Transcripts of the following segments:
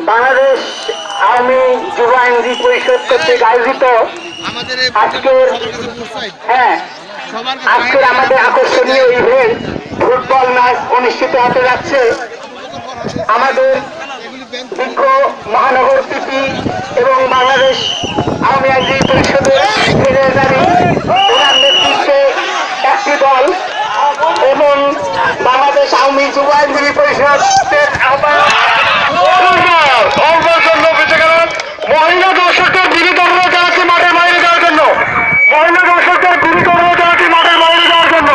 বাংলাদেশ আওয়ামী যুব আইনজীবী পরিষদ কর্তৃক আয়োজিত আজকের আমাদের আকর্ষণীয় ইভেন্ট ফুটবল ম্যাচ অনুষ্ঠিত হতে যাচ্ছে। আমাদের বিজ্ঞ মহানগর সিটি এবং বাংলাদেশ আওয়ামী আইনজীবী পরিষদের সেক্রেটারি ওনার নেতৃত্বে একটি দল এবং বাংলাদেশ আওয়ামী যুব আইনজীবী পরিষদের আহ্বায়ক মহিলা দর্শকদের বিরুদ্ধে অনুরোধ জানাচ্ছি মাঠের বাইরে যাওয়ার জন্য। মহিলা দর্শকদের বিরুদ্ধে অনুরোধ জানাচ্ছি মাঠের বাইরে যাওয়ার জন্য।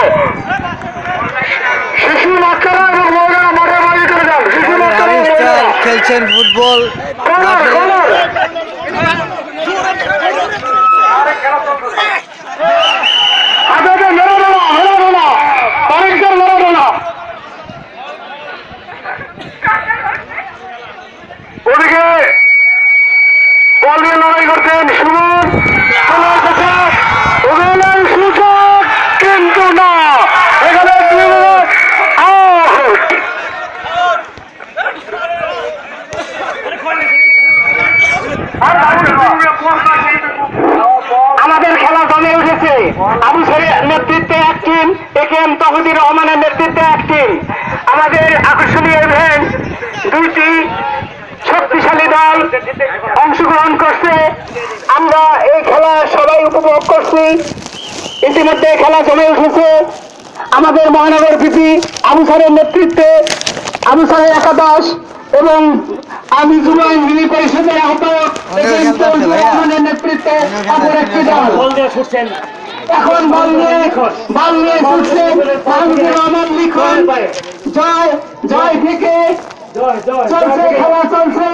শিশু বাচ্চারা এবং মহিলারা মাঠের বাইরে চলে যান। শিশু বাচ্চারা খেলছেন ফুটবল। ওদিকে বল নিয়ে লড়াই করছেন সুমন, সুযোগ কিন্তু না, এখানে আমাদের খেলা জমে উঠেছে। আবু সাহেবের নেতৃত্বে এক টিম, একেএম তৌহিদুর রহমানের নেতৃত্বে এক টিম। আমাদের আকর্ষণীয় ইভেন্ট, দুইটি শক্তিশালী দল অংশগ্রহণ করছে। আমরা এই খেলা সবাই উপভোগ করছি। ইতিমধ্যে খেলা জমে উঠেছে। আমাদের মহানগর পিপি আবু সাহেবের নেতৃত্বে, আবু সাহেব একাদশ এবং আমি যুব আইনজীবী পরিষদের আহ্বায়ক রহমানের নেতৃত্বে অপর একটি দল এখন বল নিয়ে ছুটছেন। রহমান লিখন জয় জয় থেকে চলছে, খেলা চলছে।